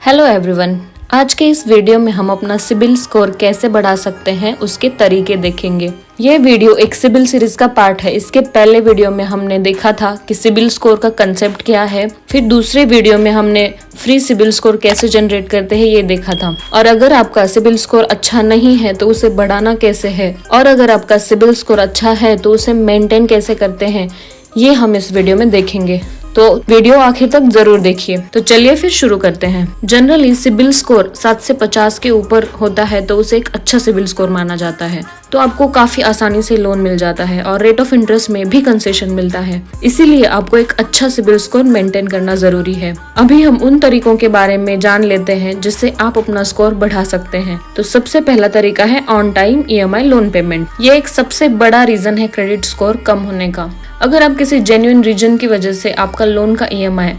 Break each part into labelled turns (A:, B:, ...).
A: Hello everyone, आज के इस वीडियो में हम अपना सिबिल स्कोर कैसे बढ़ा सकते हैं उसके तरीके देखेंगे। ये वीडियो एक सिबिल सीरीज का पार्ट है। इसके पहले वीडियो में हमने देखा था कि सिबिल स्कोर का कंसेप्ट क्या है। फिर दूसरे वीडियो में हमने फ्री सिबिल स्कोर कैसे जनरेट करते हैं ये देखा था। और अगर आपका सिबिल स्कोर अच्छा नहीं है तो उसे बढ़ाना कैसे है, और अगर आपका सिबिल स्कोर अच्छा है तो उसे मेंटेन कैसे करते हैं, ये हम इस वीडियो में देखेंगे। तो वीडियो आखिर तक जरूर देखिए। तो चलिए फिर शुरू करते हैं। जनरली सिबिल स्कोर 7 से 50 के ऊपर होता है तो उसे एक अच्छा सिबिल स्कोर माना जाता है। तो आपको काफी आसानी से लोन मिल जाता है और रेट ऑफ इंटरेस्ट में भी कंसेशन मिलता है। इसीलिए आपको एक अच्छा सिबिल स्कोर मेंटेन करना जरूरी है। अभी हम उन तरीकों के बारे में जान लेते हैं जिससे आप अपना स्कोर बढ़ा सकते हैं। तो सबसे पहला तरीका है on time EMI loan payment. ये एक सबसे बड़ा रीजन है क्रेडिट स्कोर कम होने का। अगर आप किसी जेन्युइन रीजन की वजह से आपका लोन का EMI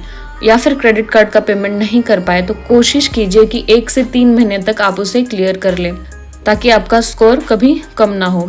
A: या फिर क्रेडिट कार्ड का पेमेंट नहीं कर पाए तो कोशिश कीजिए कि 1 से 3 महीने तक आप उसे क्लियर कर ले, ताकि आपका स्कोर कभी कम ना हो।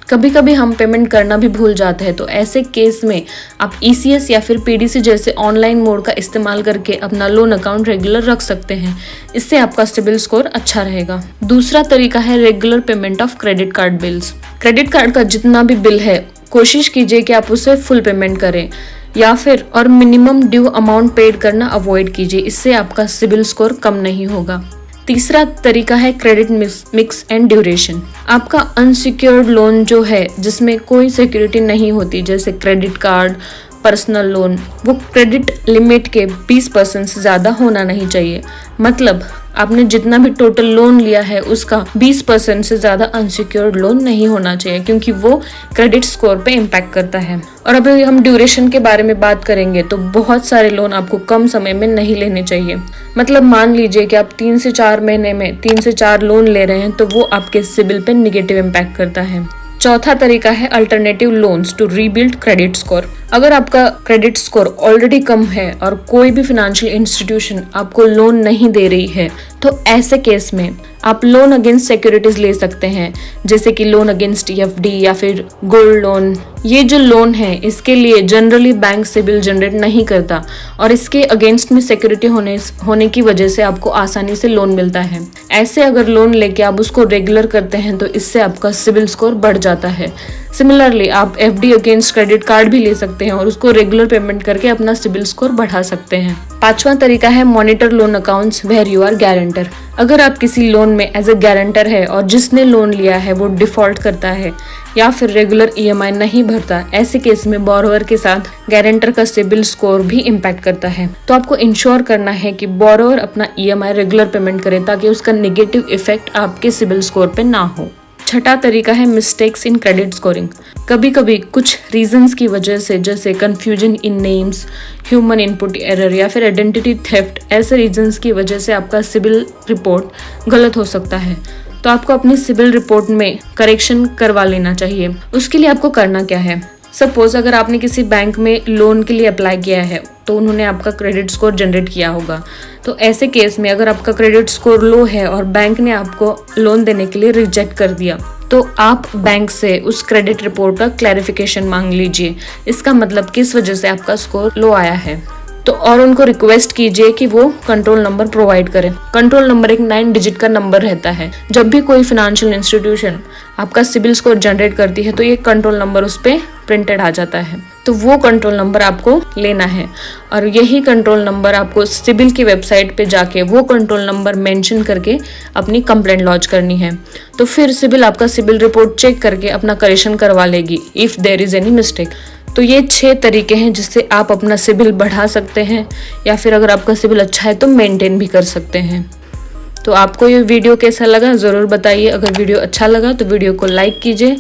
A: कभी कभी हम पेमेंट करना भी भूल जाते हैं, तो ऐसे केस में आप ECS या फिर PDC जैसे ऑनलाइन मोड का इस्तेमाल करके अपना लोन अकाउंट रेगुलर रख सकते हैं। इससे आपका सिबिल स्कोर अच्छा रहेगा। दूसरा तरीका है regular payment of credit card bills. Credit card का जितना भी बिल है कोशिश कीजिए कि आप उसे फुल पेमेंट करें या फिर और मिनिमम ड्यू अमाउंट पेड करना अवॉइड कीजिए। इससे आपका सिबिल स्कोर कम नहीं होगा। तीसरा तरीका है क्रेडिट मिक्स एंड ड्यूरेशन। आपका अनसिक्योर्ड लोन जो है जिसमें कोई सिक्योरिटी नहीं होती, जैसे क्रेडिट कार्ड, पर्सनल लोन, वो क्रेडिट लिमिट के 20% से ज्यादा होना नहीं चाहिए। मतलब आपने जितना भी टोटल लोन लिया है उसका 20% से ज्यादा अनसिक्योर्ड लोन नहीं होना चाहिए, क्योंकि वो क्रेडिट स्कोर पे इम्पैक्ट करता है। और अभी हम ड्यूरेशन के बारे में बात करेंगे तो बहुत सारे लोन आपको कम समय में नहीं लेने चाहिए। मतलब मान लीजिए कि आप 3 से 4 महीने में 3 से 4 लोन ले रहे हैं तो वो आपके सिबिल पे निगेटिव इम्पैक्ट करता है। चौथा तरीका है alternative loans to rebuild credit score. अगर आपका क्रेडिट स्कोर ऑलरेडी कम है और कोई भी फाइनेंशियल इंस्टीट्यूशन आपको लोन नहीं दे रही है तो ऐसे केस में आप लोन अगेंस्ट सिक्योरिटीज ले सकते हैं, जैसे कि लोन अगेंस्ट FD या फिर गोल्ड लोन। ये जो लोन है इसके लिए जनरली बैंक सिबिल जनरेट नहीं करता और इसके अगेंस्ट में सिक्योरिटी होने की वजह से आपको आसानी से लोन मिलता है। ऐसे अगर लोन लेके आप उसको रेगुलर करते हैं तो इससे आपका सिबिल स्कोर बढ़ जाता है। सिमिलरली आप FD अगेंस्ट क्रेडिट कार्ड भी ले सकते हैं और उसको रेगुलर पेमेंट करके अपना सिबिल स्कोर बढ़ा सकते हैं। पांचवा तरीका है monitor loan accounts where you are guarantor. अगर आप किसी लोन में एज ए गारंटर है और जिसने लोन लिया है वो डिफॉल्ट करता है या फिर रेगुलर EMI नहीं भरता, ऐसे केस में बोरोवर के साथ गारंटर का सिबिल स्कोर भी इम्पैक्ट करता है। तो आपको इंश्योर करना है कि बोरोवर अपना EMI रेगुलर पेमेंट करे ताकि उसका नेगेटिव इफेक्ट आपके सिबिल स्कोर पे ना हो। छठा तरीका है मिस्टेक्स इन क्रेडिट स्कोरिंग। कभी कभी कुछ रीजंस की वजह से, जैसे confusion in names, human input error या फिर आइडेंटिटी थेफ्ट, ऐसे रीजंस की वजह से आपका सिबिल रिपोर्ट गलत हो सकता है। तो आपको अपनी सिबिल रिपोर्ट में करेक्शन करवा लेना चाहिए। उसके लिए आपको करना क्या है, सपोज अगर आपने किसी बैंक में लोन के लिए अप्लाई किया है तो उन्होंने आपका क्रेडिट स्कोर जनरेट किया होगा। तो ऐसे केस में अगर आपका क्रेडिट स्कोर लो है और बैंक ने आपको लोन देने के लिए रिजेक्ट कर दिया तो आप बैंक से उस क्रेडिट रिपोर्ट का क्लैरिफिकेशन मांग लीजिए। इसका मतलब किस वजह से आपका स्कोर लो आया है। तो और उनको रिक्वेस्ट कीजिए कि वो कंट्रोल नंबर प्रोवाइड करें। कंट्रोल नंबर एक 9 डिजिट का नंबर रहता है। जब भी कोई फाइनेंशियल इंस्टीट्यूशन आपका सिबिल स्कोर जनरेट करती है तो ये कंट्रोल नंबर उस पे प्रिंटेड आ जाता है। तो वो कंट्रोल नंबर आपको लेना है और यही कंट्रोल नंबर आपको सिबिल की वेबसाइट पे जाके वो कंट्रोल नंबर मेंशन करके अपनी कंप्लेंट लॉन्च करनी है। तो फिर सिबिल आपका सिबिल रिपोर्ट चेक करके अपना करेक्शन करवा लेगी if there is any mistake. तो ये 6 तरीके हैं जिससे आप अपना सिबिल बढ़ा सकते हैं या फिर अगर आपका सिबिल अच्छा है तो मेंटेन भी कर सकते हैं। तो आपको ये वीडियो कैसा लगा ज़रूर बताइए। अगर वीडियो अच्छा लगा तो वीडियो को लाइक कीजिए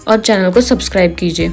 A: और चैनल को सब्सक्राइब कीजिए।